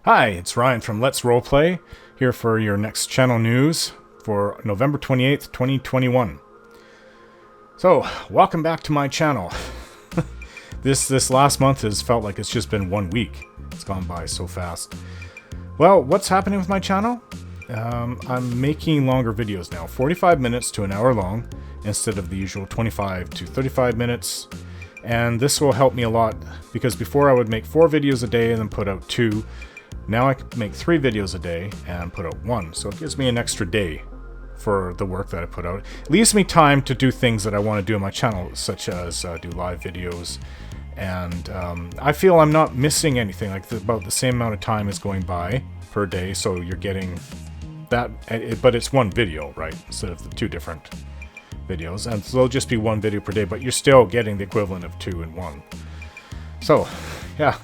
Hi, it's Ryan from Let's Roleplay, here for your next channel news for November 28th, 2021. So, welcome back to my channel. This last month has felt like it's just been 1 week. It's gone by so fast. Well, what's happening with my channel? I'm making longer videos now, 45 minutes to an hour long, instead of the usual 25 to 35 minutes. And this will help me a lot, because before I would make 4 videos a day and then put out 2. Now I can make 3 videos a day and put out 1, so it gives me an extra day for the work that I put out. It leaves me time to do things that I want to do on my channel, such as do live videos, and I feel I'm not missing anything. Like about the same amount of time is going by per day, so you're getting that, but it's 1 video, right, instead of the 2 different videos, and so it'll just be 1 video per day, but you're still getting the equivalent of 2 in 1. So, yeah.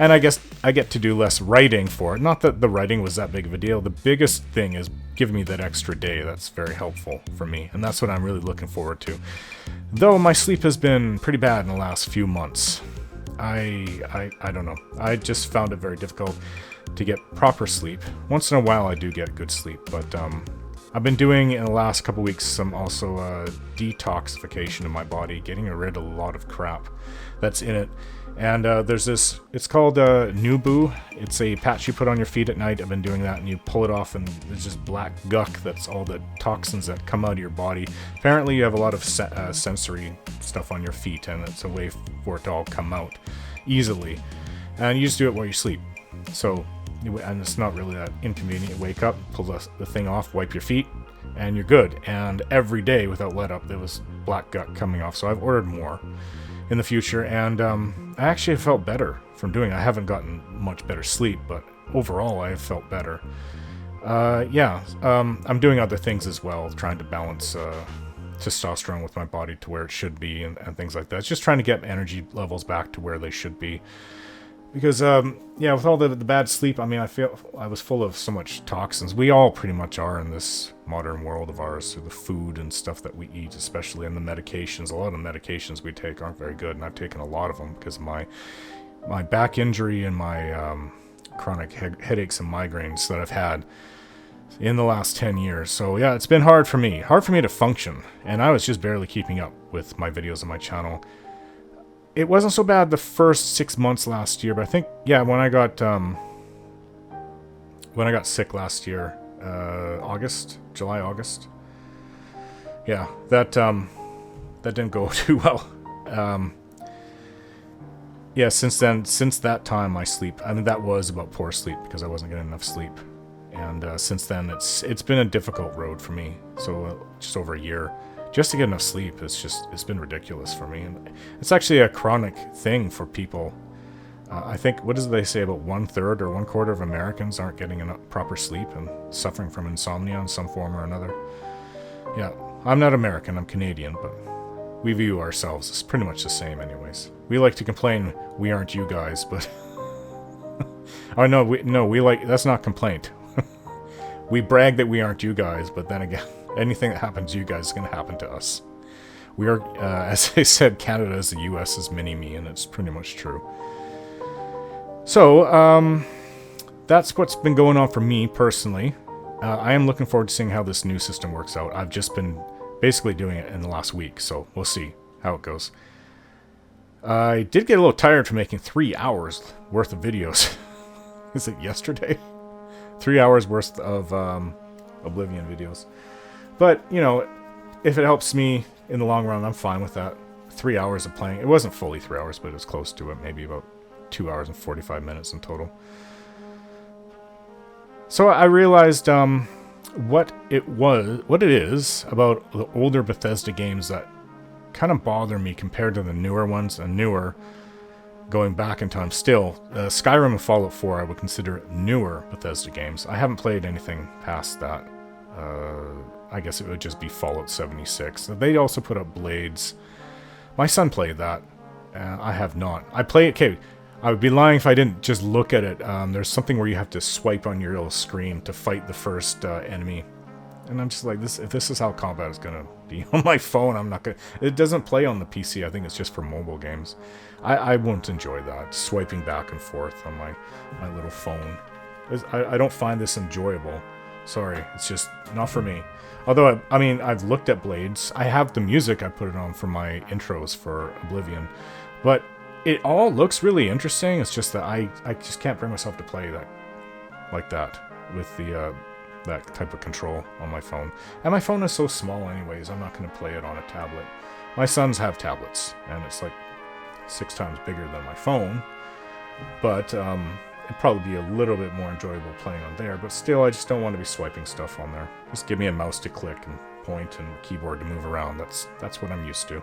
And I guess I get to do less writing for it. Not that the writing was that big of a deal. The biggest thing is giving me that extra day. That's very helpful for me. And that's what I'm really looking forward to. Though my sleep has been pretty bad in the last few months. I don't know. I just found it very difficult to get proper sleep. Once in a while I do get good sleep. But I've been doing in the last couple weeks some also detoxification of my body. Getting rid of a lot of crap that's in it. And there's this, it's called Nubu. It's a patch you put on your feet at night. I've been doing that, and you pull it off, and there's just black guck. That's all the toxins that come out of your body. Apparently you have a lot of sensory stuff on your feet, and it's a way for it to all come out easily. And you just do it while you sleep. So, and it's not really that inconvenient. You wake up, pull the thing off, wipe your feet, and you're good. And every day, without let up, there was black guck coming off. So I've ordered more in the future, and I actually have felt better from doing it. I haven't gotten much better sleep, but overall I have felt better. I'm doing other things as well, trying to balance testosterone with my body to where it should be, and things like that. It's just trying to get energy levels back to where they should be. Because, with all the bad sleep, I mean, I feel I was full of so much toxins. We all pretty much are in this modern world of ours, through the food and stuff that we eat, especially, and the medications. A lot of the medications we take aren't very good, and I've taken a lot of them because of my back injury and my chronic headaches and migraines that I've had in the last 10 years. So, yeah, it's been hard for me to function, and I was just barely keeping up with my videos on my channel. It wasn't so bad the first 6 months last year, but I think, when I got sick last year, July, August, that didn't go too well. Since that time, my sleep, I mean, that was about poor sleep because I wasn't getting enough sleep, and since then, it's been a difficult road for me. So just over a year. Just to get enough sleep, it's been ridiculous for me. And it's actually a chronic thing for people. I think, what does they say, about 1/3 or 1/4 of Americans aren't getting enough proper sleep and suffering from insomnia in some form or another. Yeah, I'm not American, I'm Canadian, but we view ourselves as pretty much the same anyways. We like to complain we aren't you guys, but we like, that's not complaint. We brag that we aren't you guys, but then again, anything that happens to you guys is going to happen to us. We are, as I said, Canada is the U.S.'s mini-me, and it's pretty much true. So, that's what's been going on for me, personally. I am looking forward to seeing how this new system works out. I've just been basically doing it in the last week, so we'll see how it goes. I did get a little tired from making 3 hours worth of videos. Is it yesterday? 3 hours worth of Oblivion videos. But, if it helps me in the long run, I'm fine with that. 3 hours of playing. It wasn't fully 3 hours, but it was close to it. Maybe about 2 hours and 45 minutes in total. So I realized what it is about the older Bethesda games that kind of bother me compared to the newer ones. And newer, going back in time still, Skyrim and Fallout 4 I would consider newer Bethesda games. I haven't played anything past that. I guess it would just be Fallout 76. They also put up Blades. My son played that. I have not. I would be lying if I didn't just look at it. There's something where you have to swipe on your little screen to fight the first enemy. And I'm just like, if this is how combat is going to be on my phone, I'm not going to... It doesn't play on the PC. I think it's just for mobile games. I won't enjoy that, swiping back and forth on my little phone. I don't find this enjoyable. Sorry, it's just not for me. Although, I mean, I've looked at Blades. I have the music, I put it on for my intros for Oblivion. But it all looks really interesting. It's just that I just can't bring myself to play that like that with the that type of control on my phone. And my phone is so small anyways, I'm not going to play it on a tablet. My sons have tablets, and it's like 6 times bigger than my phone. But it'd probably be a little bit more enjoyable playing on there. But still, I just don't want to be swiping stuff on there. Just give me a mouse to click and point and a keyboard to move around. That's what I'm used to.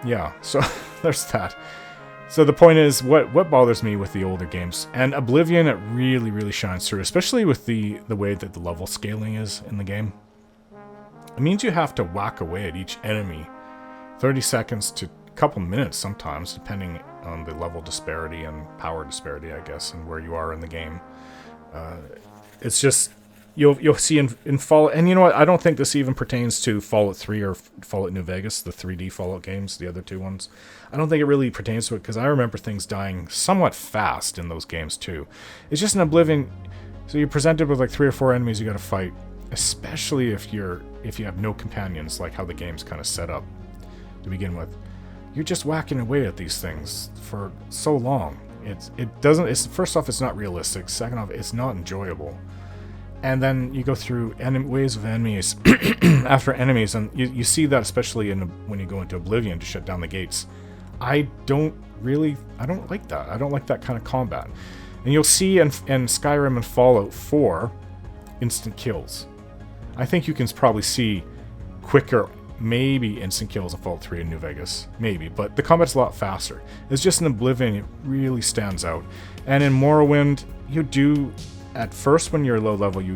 Yeah, so there's that. So the point is, what bothers me with the older games, and Oblivion, it really, really shines through, especially with the way that the level scaling is in the game. It means you have to whack away at each enemy 30 seconds to a couple minutes sometimes, depending on the level disparity and power disparity, I guess, and where you are in the game. It's just... You'll see in Fallout, and you know what, I don't think this even pertains to Fallout 3 or Fallout New Vegas, the 3D Fallout games, the other 2 ones. I don't think it really pertains to it, because I remember things dying somewhat fast in those games too. It's just an Oblivion, so you're presented with like 3 or 4 enemies you gotta fight, especially if you have no companions, like how the game's kind of set up to begin with. You're just whacking away at these things for so long. First off, it's not realistic. Second off, it's not enjoyable. And then you go through waves of enemies after enemies, and you see that especially when you go into Oblivion to shut down the gates. I don't like that. I don't like that kind of combat. And you'll see in Skyrim and Fallout 4 instant kills. I think you can probably see quicker, maybe instant kills in Fallout 3 and New Vegas. Maybe, but the combat's a lot faster. It's just in Oblivion, it really stands out. And in Morrowind, you do... At first, when you're low level, you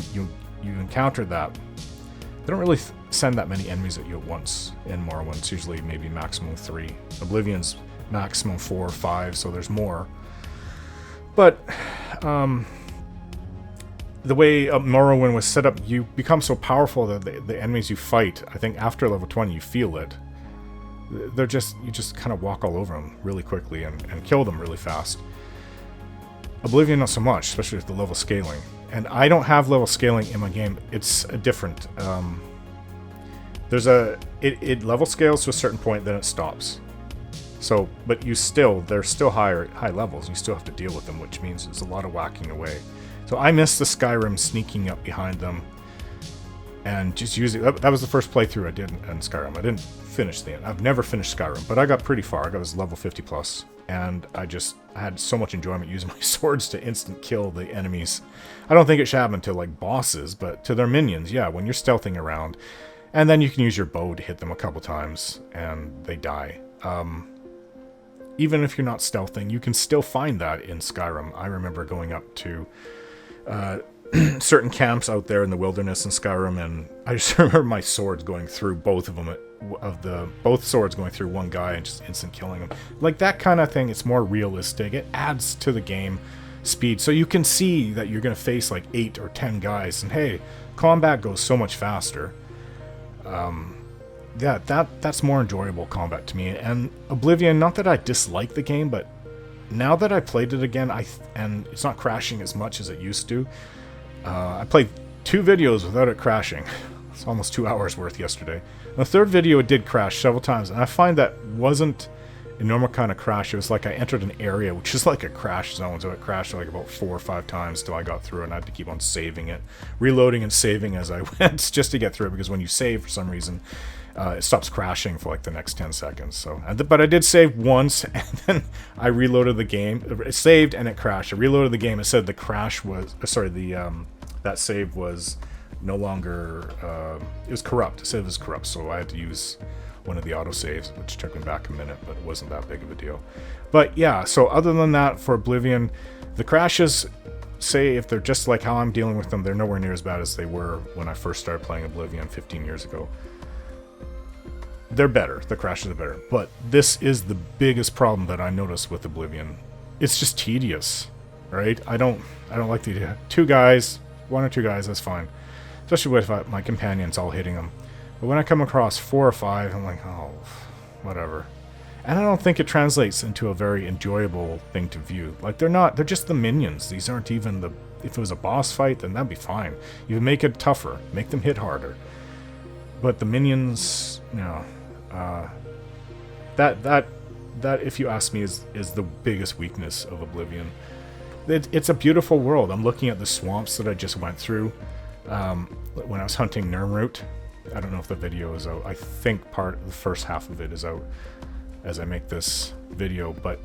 encounter that. They don't really send that many enemies at you at once in Morrowind. It's usually maybe maximum 3. Oblivion's maximum 4 or 5, so there's more. But the way Morrowind was set up, you become so powerful that the enemies you fight, I think after level 20, you feel it. You just kind of walk all over them really quickly and kill them really fast. Oblivion not so much, especially with the level scaling. And I don't have level scaling in my game. It's a different... It level scales to a certain point, then it stops. So, but they're still high levels. You still have to deal with them, which means there's a lot of whacking away. So I missed the Skyrim sneaking up behind them and just using... That was the first playthrough I did in Skyrim. I didn't finish the end. I've never finished Skyrim, but I got pretty far. I got as level 50 plus. And I had so much enjoyment using my swords to instant kill the enemies. I don't think it should happen to like bosses, but to their minions, yeah, when you're stealthing around. And then you can use your bow to hit them a couple times, and they die. Even if you're not stealthing, you can still find that in Skyrim. I remember going up to certain camps out there in the wilderness in Skyrim, and I just remember my swords going through both of them, both swords going through one guy and just instant killing him. Like that kind of thing, it's more realistic. It adds to the game speed, so you can see that you're going to face like 8 or 10 guys, and hey, combat goes so much faster. Yeah, that's more enjoyable combat to me. And Oblivion, not that I dislike the game, but now that I played it again, and it's not crashing as much as it used to. I played 2 videos without it crashing. It's almost 2 hours worth yesterday. And the third video, it did crash several times, and I find that wasn't a normal kind of crash. It was like I entered an area which is like a crash zone, so it crashed like about 4 or 5 times till I got through it, and I had to keep on saving it, reloading and saving as I went just to get through it, because when you save for some reason, it stops crashing for like the next 10 seconds. So, but I did save once, and then I reloaded the game. It saved and it crashed. I reloaded the game. It said the crash was that save was no longer. It was corrupt. It said it was corrupt, so I had to use one of the autosaves, which took me back a minute, but it wasn't that big of a deal. But yeah, so other than that, for Oblivion, the crashes, say if they're just like how I'm dealing with them, they're nowhere near as bad as they were when I first started playing Oblivion 15 years ago. They're better. The crashes are better. But this is the biggest problem that I noticed with Oblivion. It's just tedious, right? I don't like the idea. 2 guys, 1 or 2 guys, that's fine. Especially with my companions all hitting them. But when I come across 4 or 5, I'm like, oh, whatever. And I don't think it translates into a very enjoyable thing to view. Like, they're just the minions. These aren't even the... If it was a boss fight, then that'd be fine. You make it tougher. Make them hit harder. But the minions, no. That, if you ask me, is the biggest weakness of Oblivion. It's a beautiful world. I'm looking at the swamps that I just went through when I was hunting Nirnroot. I don't know if the video is out. I think the first half of it is out as I make this video, but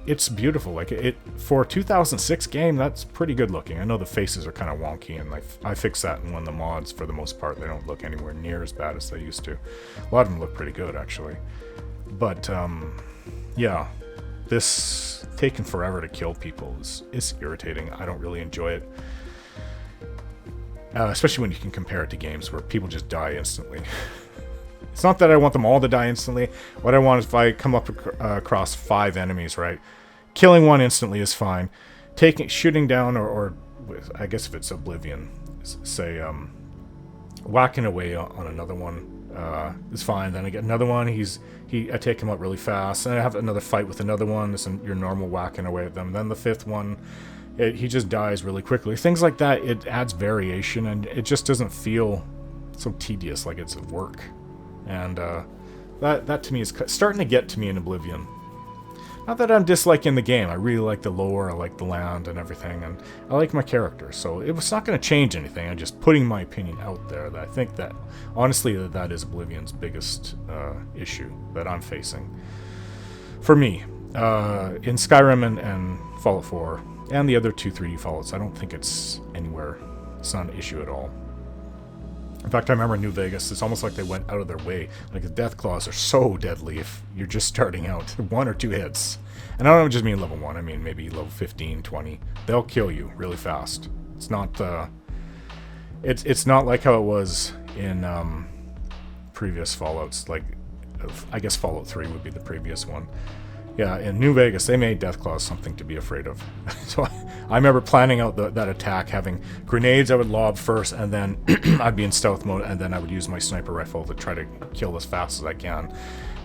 it's beautiful. Like, for a 2006 game, that's pretty good looking. I know the faces are kind of wonky, and I fixed that in one of the mods. For the most part, they don't look anywhere near as bad as they used to. A lot of them look pretty good, actually. But yeah, this taking forever to kill people is irritating. I don't really enjoy it. Especially when you can compare it to games where people just die instantly. It's not that I want them all to die instantly. What I want is if I come up across 5 enemies, right? Killing one instantly is fine. Shooting down, or I guess if it's Oblivion, say, whacking away on another one is fine. Then I get another one. I take him out really fast. And I have another fight with another one. It's your normal whacking away at them. Then the 5th one, he just dies really quickly. Things like that, it adds variation, and it just doesn't feel so tedious, like it's work. And that to me is starting to get to me in Oblivion. Not that I'm disliking the game. I really like the lore, I like the land and everything, and I like my character. So it was not going to change anything. I'm just putting my opinion out there. That I think that, honestly, that is Oblivion's biggest issue that I'm facing. For me, in Skyrim and Fallout 4, and the other 2 3D Fallouts, I don't think it's anywhere. It's not an issue at all. In fact, I remember in New Vegas, it's almost like they went out of their way. Like, the death claws are so deadly if you're just starting out. 1 or 2 hits. And I don't just mean level 1, I mean maybe level 15, 20. They'll kill you really fast. It's not, it's not like how it was in previous Fallouts. Like, I guess Fallout 3 would be the previous one. Yeah, in New Vegas, they made Deathclaws something to be afraid of. So I remember planning out that attack, having grenades I would lob first, and then I'd be in stealth mode, and then I would use my sniper rifle to try to kill as fast as I can.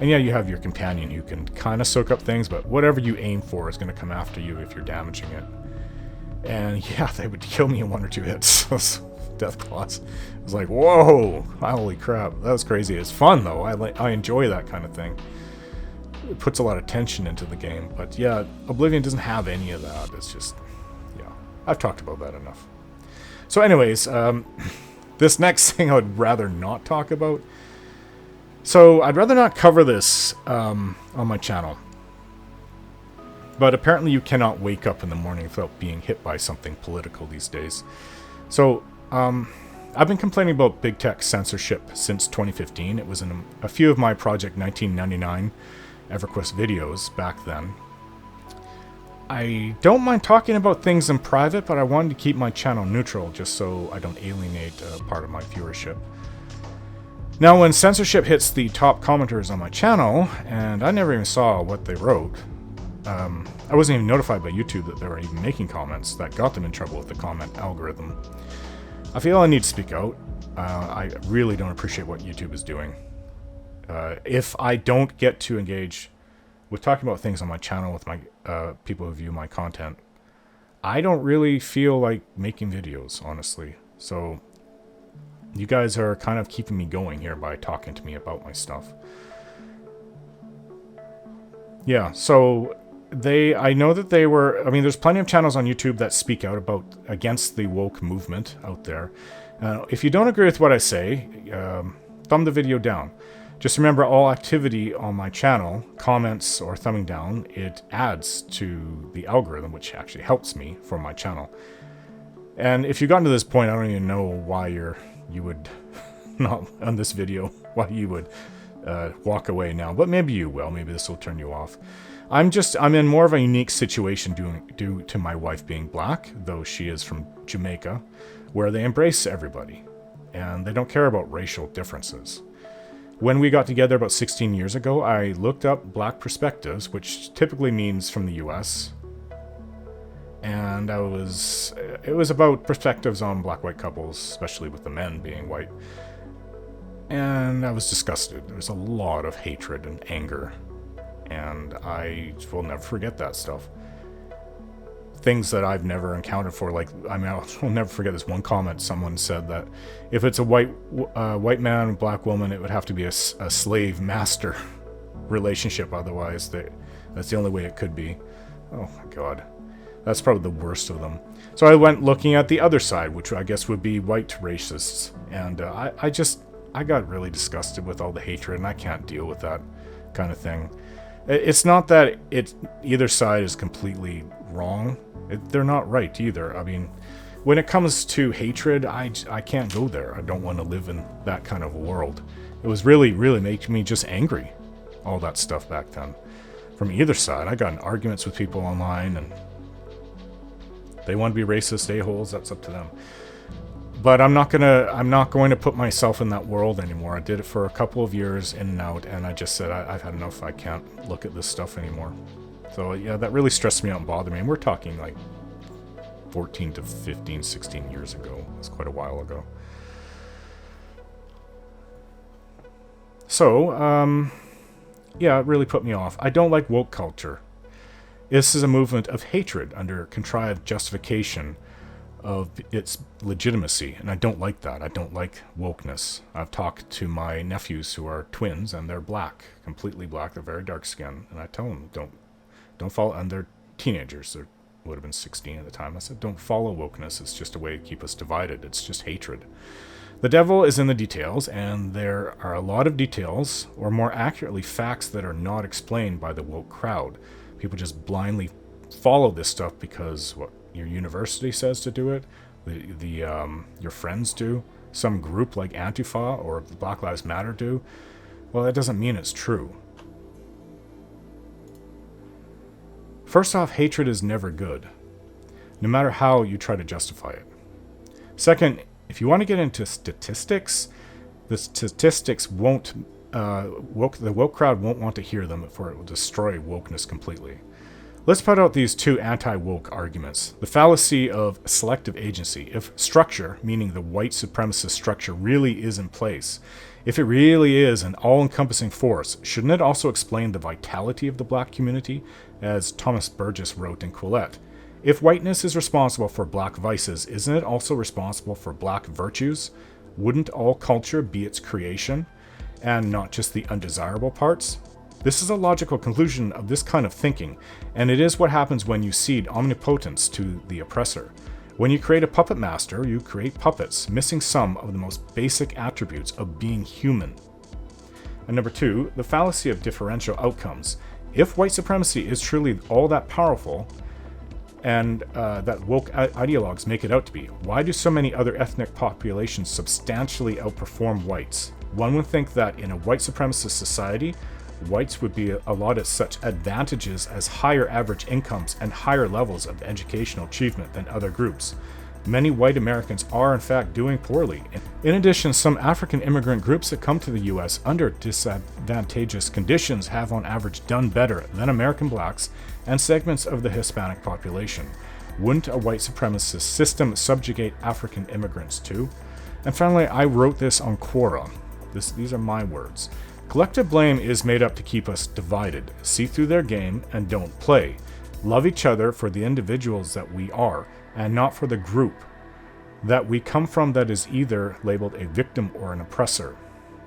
And yeah, you have your companion who can kind of soak up things, but whatever you aim for is going to come after you if you're damaging it. And yeah, they would kill me in 1 or 2 hits. Those Deathclaws. It was like, whoa, holy crap. That was crazy. It's fun, though. I enjoy that kind of thing. It puts a lot of tension into the game, but yeah, Oblivion doesn't have any of that. It's just, yeah, I've talked about that enough. So anyways, this next thing I would rather not talk about. So I'd rather not cover this on my channel. But apparently you cannot wake up in the morning without being hit by something political these days. So I've been complaining about big tech censorship since 2015. It was in a few of my Project 1999 EverQuest videos back then. I don't mind talking about things in private, but I wanted to keep my channel neutral just so I don't alienate part of my viewership. Now, when censorship hits the top commenters on my channel, and I never even saw what they wrote, I wasn't even notified by YouTube that they were even making comments. That got them in trouble with the comment algorithm. I feel I need to speak out. I really don't appreciate what YouTube is doing. If I don't get to engage with talking about things on my channel with my people who view my content, I don't really feel like making videos, honestly. So you guys are kind of keeping me going here by talking to me about my stuff. Yeah, so I know that they were, I mean, there's plenty of channels on YouTube that speak out against the woke movement out there. If you don't agree with what I say, thumb the video down. Just remember, all activity on my channel, comments or thumbing down, it adds to the algorithm, which actually helps me for my channel. And if you've gotten to this point, I don't even know why you would not on this video, why you would walk away now. But maybe you will. Maybe this will turn you off. I'm in more of a unique situation due to my wife being black, though she is from Jamaica, where they embrace everybody and they don't care about racial differences. When we got together about 16 years ago, I looked up black perspectives, which typically means from the US. And it was about perspectives on black-white couples, especially with the men being white. And I was disgusted. There was a lot of hatred and anger. and I will never forget that stuff. Things that I've never encountered for, like, I mean, I'll never forget this one comment someone said that if it's a white man, black woman, it would have to be a slave master relationship, otherwise that's the only way it could be. Oh my god, that's probably the worst of them. So I went looking at the other side, which I guess would be white racists, and I got really disgusted with all the hatred, and I can't deal with that kind of thing. It's not that either side is completely wrong. They're not right either. I mean, when it comes to hatred, I can't go there. I don't want to live in that kind of a world. It was really, really making me just angry, all that stuff back then. From either side, I got in arguments with people online, and they want to be racist a-holes, that's up to them. But I'm not going to put myself in that world anymore. I did it for a couple of years in and out, and I just said, I've had enough. I can't look at this stuff anymore. So yeah, that really stressed me out and bothered me. And we're talking like 14 to 15, 16 years ago. It's quite a while ago. So, yeah, it really put me off. I don't like woke culture. This is a movement of hatred under contrived justification of its legitimacy, and I don't like that. I don't like wokeness. I've talked to my nephews who are twins, and they're black, completely black. They're very dark skinned, and I tell them don't follow. And they're teenagers. They would have been 16 at the time. I said, don't follow wokeness. It's just a way to keep us divided. It's just hatred. The devil is in the details, and there are a lot of details, or more accurately, facts that are not explained by the woke crowd. People just blindly follow this stuff because what your university says to do it, your friends do, some group like Antifa or Black Lives Matter do. Well, that doesn't mean it's true. First off, hatred is never good, no matter how you try to justify it. Second, if you want to get into statistics, the statistics won't, the woke crowd won't want to hear them, for it will destroy wokeness completely. Let's put out these two anti-woke arguments. The fallacy of selective agency. If structure, meaning the white supremacist structure, really is in place, if it really is an all-encompassing force, shouldn't it also explain the vitality of the black community, as Thomas Burgess wrote in Quillette? If whiteness is responsible for black vices, isn't it also responsible for black virtues? Wouldn't all culture be its creation, and not just the undesirable parts? This is a logical conclusion of this kind of thinking, and it is what happens when you cede omnipotence to the oppressor. When you create a puppet master, you create puppets, missing some of the most basic attributes of being human. And number two, the fallacy of differential outcomes. If white supremacy is truly all that powerful, and that woke ideologues make it out to be, why do so many other ethnic populations substantially outperform whites? One would think that in a white supremacist society, whites would be allotted such advantages as higher average incomes and higher levels of educational achievement than other groups. Many white Americans are in fact doing poorly. In addition, some African immigrant groups that come to the US under disadvantageous conditions have on average done better than American blacks and segments of the Hispanic population. Wouldn't a white supremacist system subjugate African immigrants too? And finally, I wrote this on Quora. These are my words. Collective blame is made up to keep us divided. See through their game and don't play. Love each other for the individuals that we are, and not for the group that we come from that is either labeled a victim or an oppressor.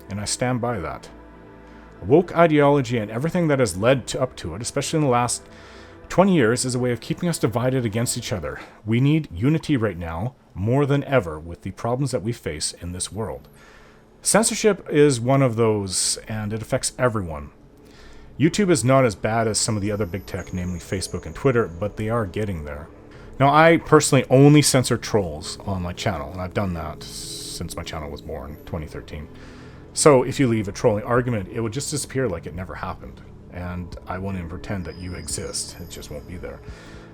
And I stand by that. Woke ideology and everything that has led up to it, especially in the last 20 years, is a way of keeping us divided against each other. We need unity right now, more than ever, with the problems that we face in this world. Censorship is one of those, and it affects everyone. YouTube is not as bad as some of the other big tech, namely Facebook and Twitter, but they are getting there. Now, I personally only censor trolls on my channel, and I've done that since my channel was born, 2013. So if you leave a trolling argument, it would just disappear like it never happened. And I won't even pretend that you exist. It just won't be there.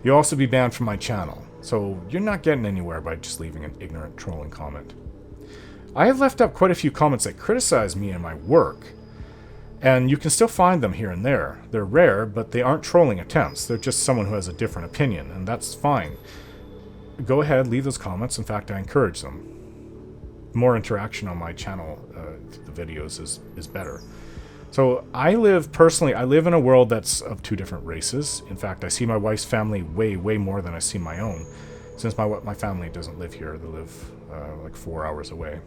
You'll also be banned from my channel. So you're not getting anywhere by just leaving an ignorant trolling comment. I have left up quite a few comments that criticize me and my work, and you can still find them here and there. They're rare, but they aren't trolling attempts. They're just someone who has a different opinion, and that's fine. Go ahead, leave those comments. In fact, I encourage them. More interaction on my channel, the videos, is better. So I live in a world that's of two different races. In fact, I see my wife's family way, way more than I see my own. Since my family doesn't live here, they live like 4 hours away.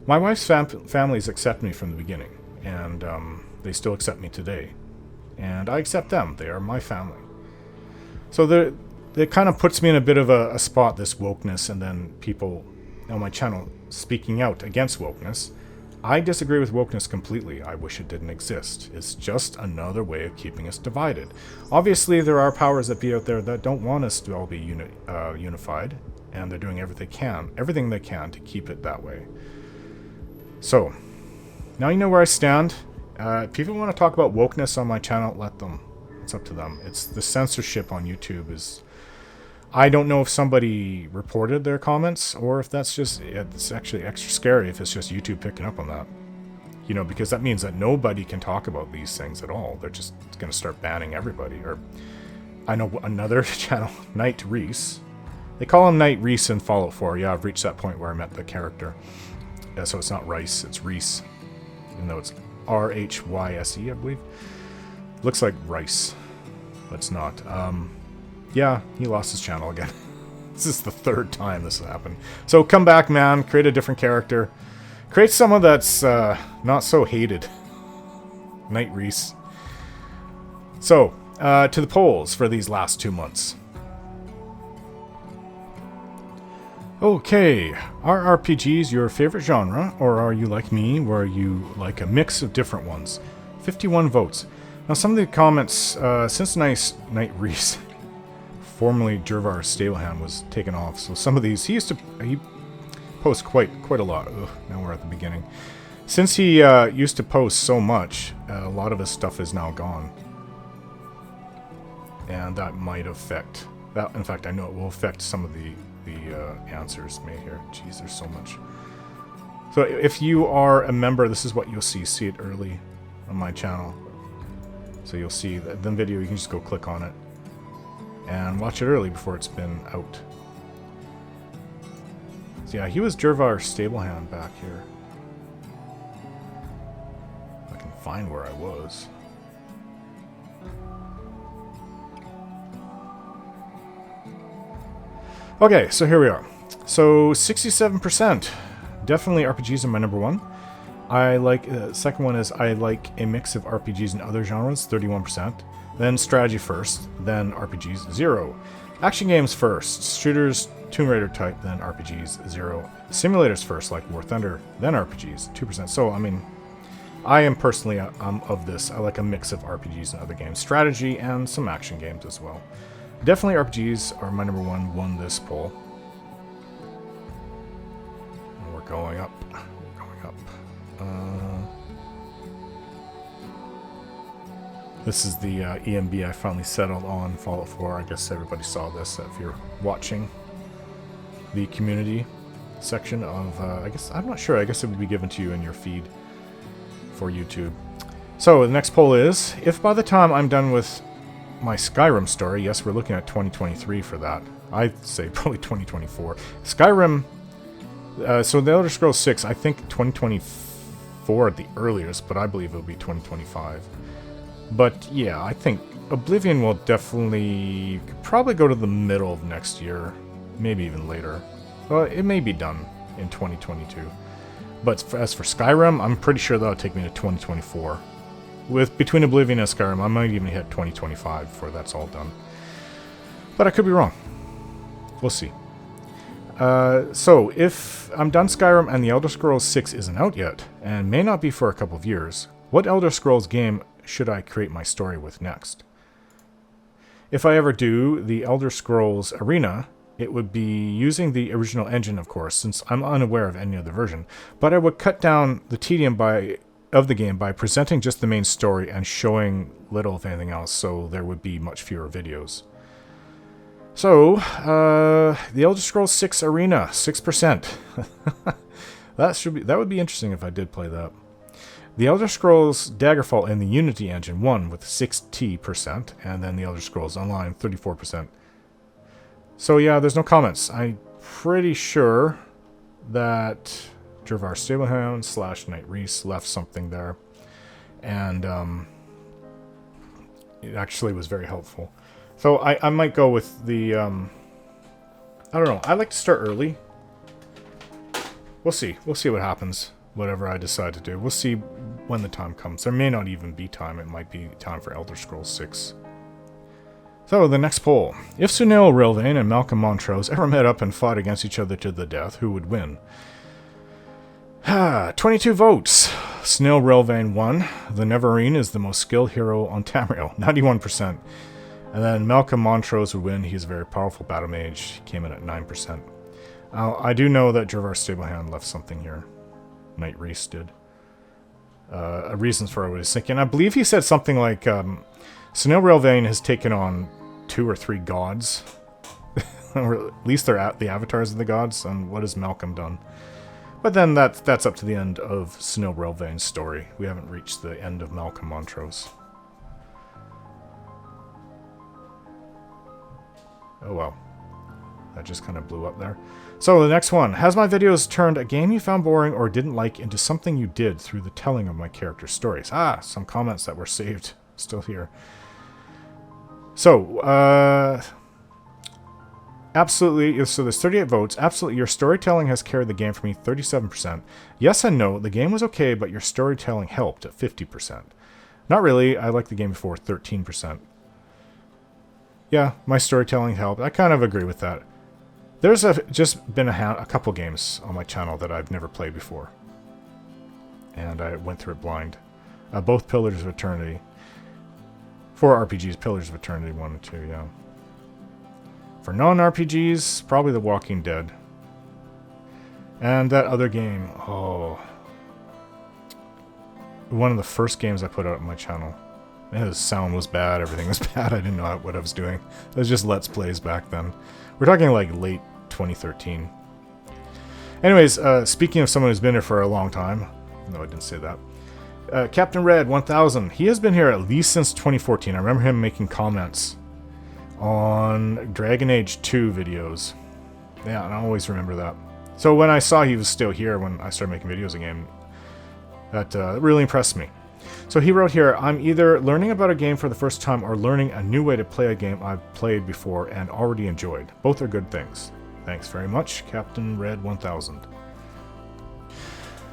My wife's families accept me from the beginning, and they still accept me today. And I accept them. They are my family. So it kind of puts me in a bit of a spot, this wokeness, and then people on my channel speaking out against wokeness. I disagree with wokeness completely. I wish it didn't exist. It's just another way of keeping us divided. Obviously, there are powers that be out there that don't want us to all be unified, and they're doing everything they can to keep it that way. So, now you know where I stand. If people want to talk about wokeness on my channel, let them. It's up to them. It's the censorship on YouTube is... I don't know if somebody reported their comments or if that's just, it's actually extra scary if it's just YouTube picking up on that. You know, because that means that nobody can talk about these things at all. They're just going to start banning everybody. Or I know another channel, Knight Reese. They call him Knight Reese in Fallout 4. Yeah, I've reached that point where I met the character. Yeah, so it's not Rice, it's Reese. Even though it's R-H-Y-S-E, I believe. Looks like Rice, but it's not. Yeah, he lost his channel again. This is the third time this has happened. So come back, man. Create a different character. Create someone that's not so hated. Knight Reese. So, to the polls for these last 2 months. Okay, are RPGs your favorite genre, or are you like me, where you like a mix of different ones? 51 votes. Now, some of the comments, since Knight Reese... formerly Jervar Stablehand was taken off, so some of these he posts quite a lot. Ugh, now we're at the beginning. Since he used to post so much, a lot of his stuff is now gone, and that might affect that. In fact, I know it will affect some of the answers made here. Jeez, there's so much. So if you are a member, this is what you'll see. See it early on my channel. So you'll see the video. You can just go click on it and watch it early before it's been out. So yeah, he was Jervar Stablehand back here. If I can find where I was. Okay, so here we are. So 67%. Definitely RPGs are my number one. I like, second one is I like a mix of RPGs and other genres, 31%. Then strategy first, then RPGs, 0. Action games first, shooters, Tomb Raider type, then RPGs, 0. Simulators first, like War Thunder, then RPGs, 2%. So, I mean, I am personally of this. I like a mix of RPGs and other games, strategy and some action games as well. Definitely RPGs are my number one, won this poll. And we're going up, This is the EMB I finally settled on Fallout 4. I guess everybody saw this if you're watching the community section of, I guess, I'm not sure. I guess it would be given to you in your feed for YouTube. So the next poll is, if by the time I'm done with my Skyrim story, yes, we're looking at 2023 for that. I'd say probably 2024. Skyrim, so the Elder Scrolls 6, I think 2024 at the earliest, but I believe it'll be 2025. But yeah, I think Oblivion will definitely probably go to the middle of next year, maybe even later. Well, it may be done in 2022. But as for Skyrim, I'm pretty sure that'll take me to 2024. With between Oblivion and Skyrim, I might even hit 2025 before that's all done. But I could be wrong. We'll see. So, if I'm done Skyrim and the Elder Scrolls 6 isn't out yet, and may not be for a couple of years, what Elder Scrolls game should I create my story with next? If I ever do the Elder Scrolls Arena, it would be using the original engine, of course, since I'm unaware of any other version, but I would cut down the tedium of the game by presenting just the main story and showing little if anything else, so there would be much fewer videos. So, the Elder Scrolls 6 Arena, 6%. That would be interesting if I did play that. The Elder Scrolls Daggerfall in the Unity engine won with 60%, and then the Elder Scrolls Online 34%. So yeah, there's no comments. I'm pretty sure that Jervar Stablehand / Knight Reese left something there. and it actually was very helpful. So I might go with the, I don't know, I like to start early. We'll see. We'll see what happens, whatever I decide to do. We'll see when the time comes. There may not even be time. It might be time for Elder Scrolls 6. So, the next poll. If Sunil Rilvain and Malcolm Montrose ever met up and fought against each other to the death, who would win? 22 votes. Sunil Rilvain won. The Neverine is the most skilled hero on Tamriel, 91%. And then Malcolm Montrose would win. He's a very powerful battle mage. He came in at 9%. I do know that Gervar Stablehand left something here. Knight Reese did. Reasons for what he's thinking. I believe he said something like, Sunil Rilvain has taken on 2 or 3 gods. Or at least they're the avatars of the gods, and what has Malcolm done? But then that's up to the end of Sunil Rilvain's story. We haven't reached the end of Malcolm Montrose. Oh well. That just kind of blew up there. So the next one. Has my videos turned a game you found boring or didn't like into something you did through the telling of my character stories? Some comments that were saved. Still here. So, absolutely, so there's 38 votes. Absolutely, your storytelling has carried the game for me, 37%. Yes and no, the game was okay, but your storytelling helped at 50%. Not really, I liked the game before, 13%. Yeah, my storytelling helped. I kind of agree with that. There's just been a couple games on my channel that I've never played before. And I went through it blind. Both Pillars of Eternity. 4 RPGs, Pillars of Eternity 1 and 2, yeah. For non-RPGs, probably The Walking Dead. And that other game, one of the first games I put out on my channel. The sound was bad, everything was bad, I didn't know what I was doing. It was just Let's Plays back then. We're talking like late 2013. Anyways, speaking of someone who's been here for a long time, no, I didn't say that. Captain Red 1000. He has been here at least since 2014. I remember him making comments on Dragon Age 2 videos. Yeah, and I always remember that. So when I saw he was still here when I started making videos again, that really impressed me. So he wrote here, I'm either learning about a game for the first time or learning a new way to play a game I've played before and already enjoyed. Both are good things. Thanks very much, Captain Red 1000.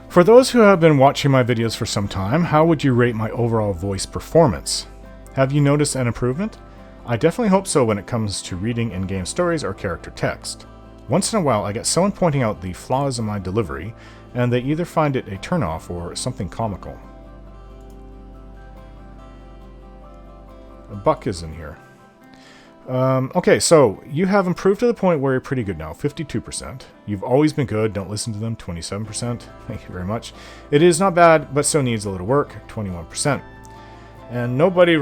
For those who have been watching my videos for some time, how would you rate my overall voice performance? Have you noticed an improvement? I definitely hope so when it comes to reading in-game stories or character text. Once in a while I get someone pointing out the flaws in my delivery, and they either find it a turnoff or something comical. Buck is in here. Okay, so you have improved to the point where you're pretty good now, 52%. You've always been good, don't listen to them, 27%. Thank you very much. It is not bad, but still needs a little work, 21%. And nobody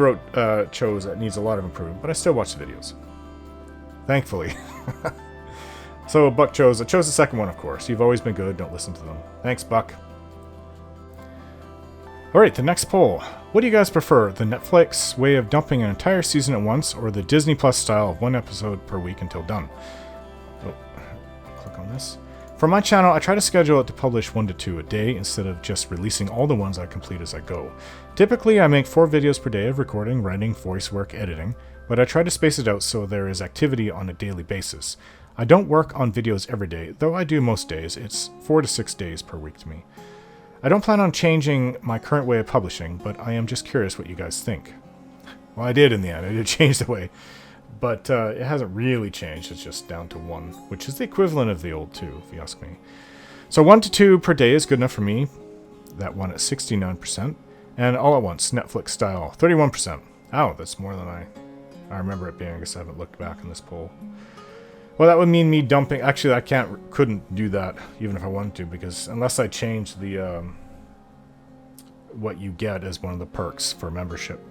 chose that needs a lot of improvement, but I still watch the videos. Thankfully. So Buck chose the second one, of course. You've always been good, don't listen to them. Thanks, Buck. Alright, the next poll. What do you guys prefer, the Netflix way of dumping an entire season at once, or the Disney Plus style of 1 episode per week until done? Oh, click on this. For my channel, I try to schedule it to publish 1 to 2 a day instead of just releasing all the ones I complete as I go. Typically, I make 4 videos per day of recording, writing, voice work, editing, but I try to space it out so there is activity on a daily basis. I don't work on videos every day, though I do most days. It's 4 to 6 days per week to me. I don't plan on changing my current way of publishing, but I am just curious what you guys think. Well, I did in the end. I did change the way. But it hasn't really changed. It's just down to 1, which is the equivalent of the old 2, if you ask me. So 1 to 2 per day is good enough for me. That one at 69%. And all at once, Netflix style, 31%. Oh, that's more than I remember it being. I guess I haven't looked back on this poll. Well, that would mean me dumping. Actually, I couldn't do that even if I wanted to, because unless I change the what you get as one of the perks for membership,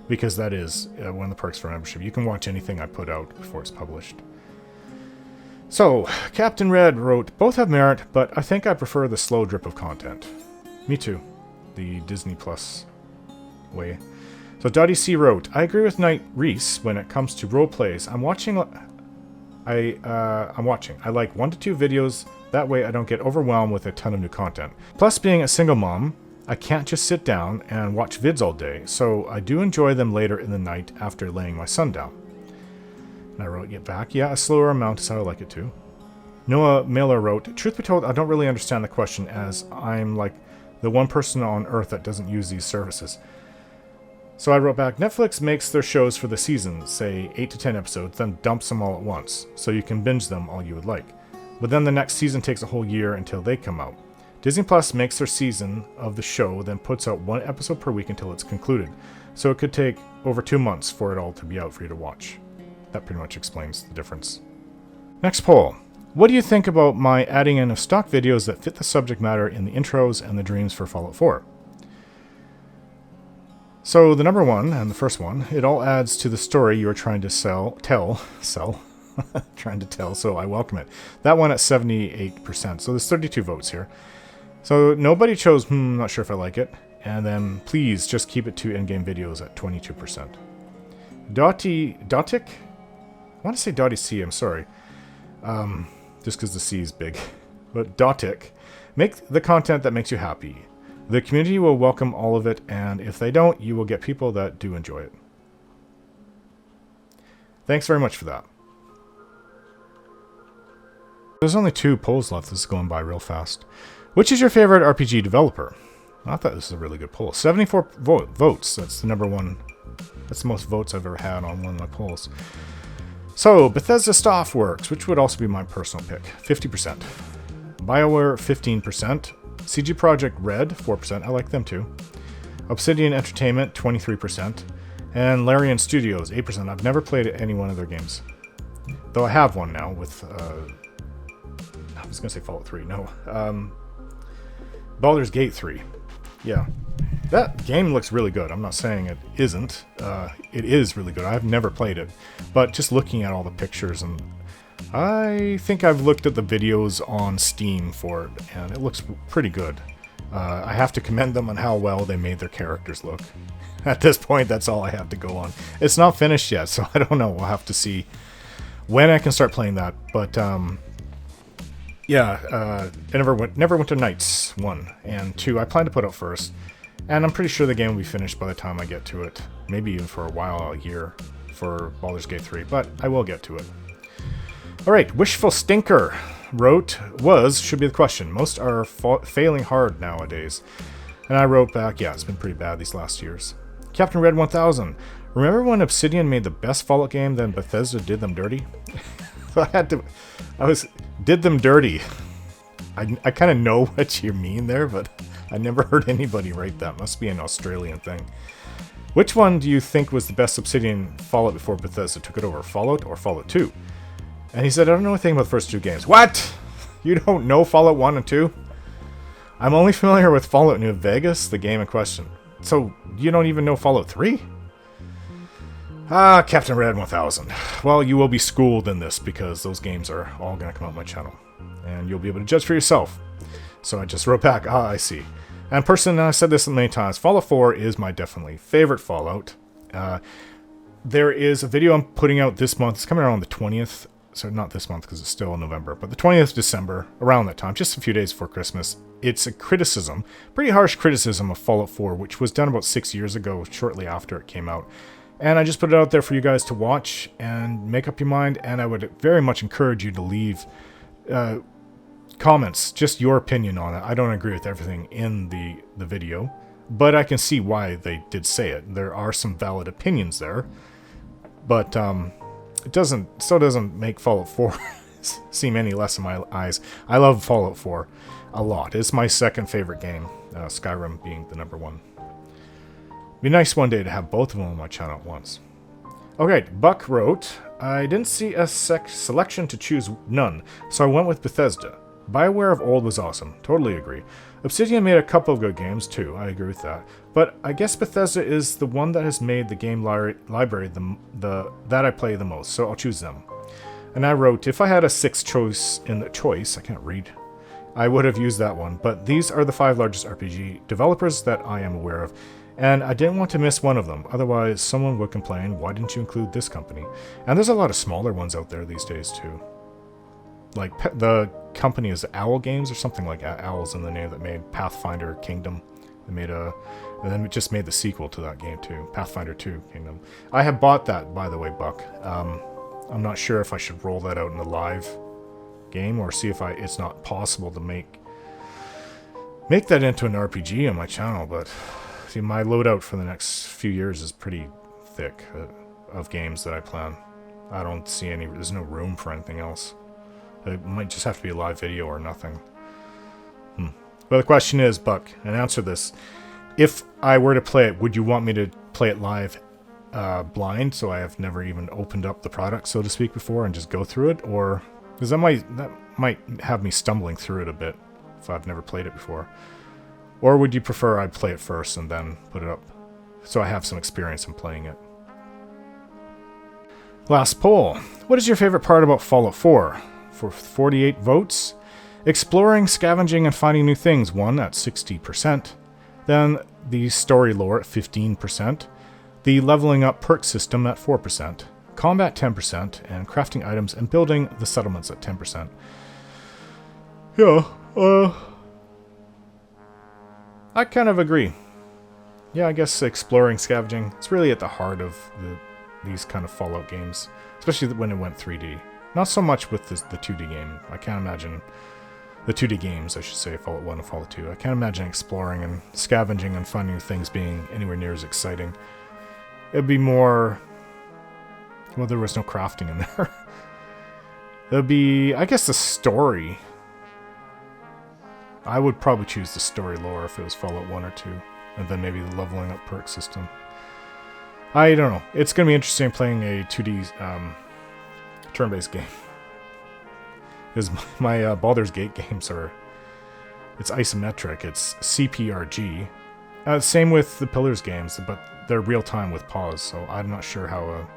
because that is one of the perks for membership. You can watch anything I put out before it's published. So, Captain Red wrote, both have merit, but I think I prefer the slow drip of content. Me too. The Disney Plus way. So, Dottie C wrote, I agree with Knight Reese when it comes to role plays. I'm watching. I like 1 to 2 videos. That way I don't get overwhelmed with a ton of new content. Plus, being a single mom, I can't just sit down and watch vids all day, so I do enjoy them later in the night after laying my son down. And I wrote, get back. Yeah, a slower amount is how I like it too. Noah Miller wrote, truth be told, I don't really understand the question, as I'm like the one person on Earth that doesn't use these services. So I wrote back, Netflix makes their shows for the season, say 8 to 10 episodes, then dumps them all at once, so you can binge them all you would like. But then the next season takes a whole year until they come out. Disney Plus makes their season of the show, then puts out one episode per week until it's concluded. So it could take over 2 months for it all to be out for you to watch. That pretty much explains the difference. Next poll. What do you think about my adding in of stock videos that fit the subject matter in the intros and the dreams for Fallout 4? So the number one, and the first one, it all adds to the story you are trying to tell, so I welcome it. That one at 78%, so there's 32 votes here. So nobody chose, not sure if I like it. And then please just keep it to in-game videos at 22%. Dotic? I want to say Dottie C, I'm sorry. Just because the C is big. But Dotic, make the content that makes you happy. The community will welcome all of it, and if they don't, you will get people that do enjoy it. Thanks very much for that. There's only 2 polls left. This is going by real fast. Which is your favorite RPG developer? I thought this was a really good poll. 74 votes. That's the number one. That's the most votes I've ever had on one of my polls. So, Bethesda Softworks, which would also be my personal pick, 50%. BioWare, 15%. CG Projekt Red, 4%. I like them too. Obsidian Entertainment, 23%. And Larian Studios, 8%. I've never played any one of their games. Though I have one now with... I was going to say Fallout 3. No. Baldur's Gate 3. Yeah. That game looks really good. I'm not saying it isn't. It is really good. I've never played it. But just looking at all the pictures, and I think I've looked at the videos on Steam for it, and it looks pretty good. I have to commend them on how well they made their characters look. At this point, that's all I have to go on. It's not finished yet, so I don't know. We'll have to see when I can start playing that. But, yeah, Neverwinter Nights 1 and 2 I plan to put out first, and I'm pretty sure the game will be finished by the time I get to it. Maybe even for a while, a year for Baldur's Gate 3, but I will get to it. Alright, Wishful Stinker wrote, should be the question. Most are failing hard nowadays. And I wrote back, yeah, it's been pretty bad these last years. Captain Red 1000, remember when Obsidian made the best Fallout game, then Bethesda did them dirty? Did them dirty. I kind of know what you mean there, but I never heard anybody write that. Must be an Australian thing. Which one do you think was the best Obsidian Fallout before Bethesda took it over, Fallout or Fallout 2? And he said, I don't know anything about the first 2 games. What? You don't know Fallout 1 and 2? I'm only familiar with Fallout New Vegas, the game in question. So, you don't even know Fallout 3? Ah, Captain Red 1000. Well, you will be schooled in this because those games are all going to come out on my channel. And you'll be able to judge for yourself. So I just wrote back, I see. And person, I've said this many times, Fallout 4 is my definitely favorite Fallout. There is a video I'm putting out this month. It's coming around the 20th. So not this month because it's still in November, but the 20th of December, around that time, just a few days before Christmas. It's a criticism, pretty harsh criticism of Fallout 4, which was done about 6 years ago, shortly after it came out. And I just put it out there for you guys to watch and make up your mind, and I would very much encourage you to leave comments, just your opinion on it. I don't agree with everything in the video, but I can see why they did say it. There are some valid opinions there, but it doesn't make Fallout 4 seem any less in my eyes. I love Fallout 4 a lot. It's my second favorite game, Skyrim being the number 1. Be nice one day to have both of them on my channel at once. Okay, Buck wrote, I didn't see a selection to choose none, so I went with Bethesda. BioWare of old was awesome, totally agree. Obsidian made a couple of good games too, I agree with that. But I guess Bethesda is the one that has made the game library that I play the most, so I'll choose them. And I wrote, if I had a 6th choice in the choice, I can't read, I would have used that one, but these are the 5 largest RPG developers that I am aware of. And I didn't want to miss one of them, otherwise someone would complain, why didn't you include this company? And there's a lot of smaller ones out there these days too. Like the company is Owl Games or something like that. Owl's in the name that made Pathfinder Kingdom. They made and then it just made the sequel to that game too, Pathfinder 2 Kingdom. I have bought that, by the way, Buck. I'm not sure if I should roll that out in the live game or see if it's not possible to make that into an RPG on my channel. But see, my loadout for the next few years is pretty thick of games that I plan. I don't see there's no room for anything else. It might just have to be a live video or nothing. Well, the question is, Buck, and answer this. If I were to play it, would you want me to play it live blind, so I have never even opened up the product, so to speak, before and just go through it? Or, because that might have me stumbling through it a bit if I've never played it before. Or would you prefer I play it first and then put it up, so I have some experience in playing it? Last poll. What is your favorite part about Fallout 4? For 48 votes, exploring, scavenging, and finding new things won at 60%. Then the story lore at 15%. The leveling up perk system at 4%. Combat 10%. And crafting items and building the settlements at 10%. Yeah, I kind of agree. Yeah, I guess exploring, scavenging, it's really at the heart of these kind of Fallout games, especially when it went 3D. Not so much with the 2D game. I can't imagine the 2D games, I should say, Fallout 1 and Fallout 2. I can't imagine exploring and scavenging and finding things being anywhere near as exciting. It'd be more... Well, there was no crafting in there. It'd be, I guess, the story. I would probably choose the story lore if it was Fallout 1 or 2. And then maybe the leveling up perk system. I don't know. It's going to be interesting playing a 2D turn-based game. Because my Baldur's Gate games it's isometric. It's CPRG. Same with the Pillars games, but they're real-time with pause, so I'm not sure how...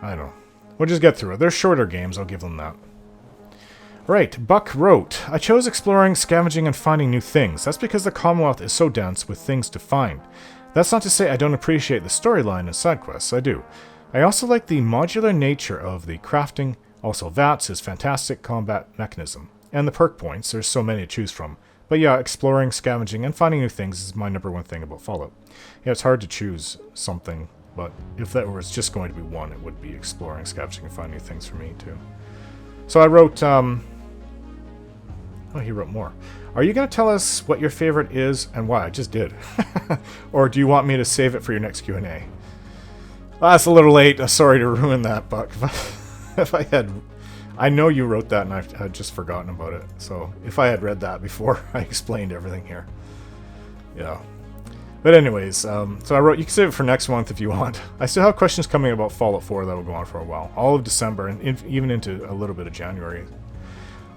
I don't know. We'll just get through it. They're shorter games, I'll give them that. Right, Buck wrote, I chose exploring, scavenging, and finding new things. That's because the Commonwealth is so dense with things to find. That's not to say I don't appreciate the storyline and side quests. I do. I also like the modular nature of the crafting. Also, VATS is fantastic combat mechanism. And the perk points, there's so many to choose from. But yeah, exploring, scavenging, and finding new things is my #1 thing about Fallout. Yeah, it's hard to choose something, but if that was just going to be one, it would be exploring, scavenging, and finding new things for me, too. So I wrote, oh, he wrote more. Are you going to tell us what your favorite is and why? I just did. Or do you want me to save it for your next Q&A? Well, that's a little late. Sorry to ruin that, Buck. If I had... I know you wrote that and I had just forgotten about it. So if I had read that before I explained everything here. Yeah. But anyways, so I wrote, you can save it for next month if you want. I still have questions coming about Fallout 4 that will go on for a while. All of December and even into a little bit of January.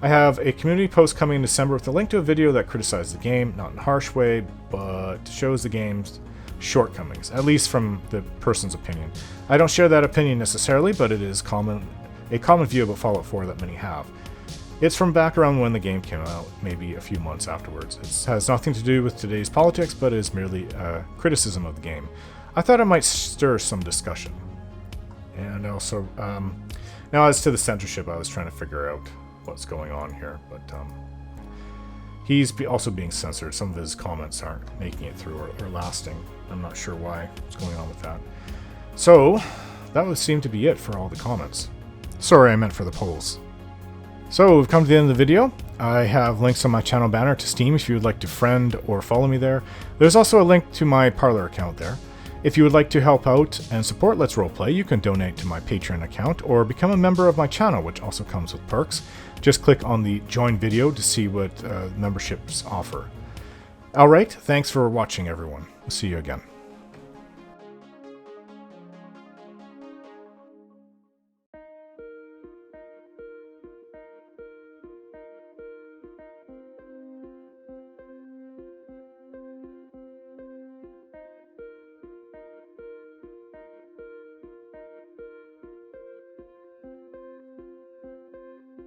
I have a community post coming in December with a link to a video that criticizes the game, not in a harsh way, but shows the game's shortcomings, at least from the person's opinion. I don't share that opinion necessarily, but it is a common view about Fallout 4 that many have. It's from back around when the game came out, maybe a few months afterwards. It has nothing to do with today's politics, but is merely a criticism of the game. I thought it might stir some discussion. And also, now as to the censorship, I was trying to figure out what's going on here, but he's also being censored. Some of his comments aren't making it through or lasting. I'm not sure what's going on with that. So, that would seem to be it for all the comments. Sorry, I meant for the polls. So, we've come to the end of the video. I have links on my channel banner to Steam if you would like to friend or follow me there. There's also a link to my Parler account there. If you would like to help out and support Let's Roleplay, you can donate to my Patreon account or become a member of my channel, which also comes with perks. Just click on the join video to see what memberships offer. Alright, thanks for watching everyone. We'll see you again.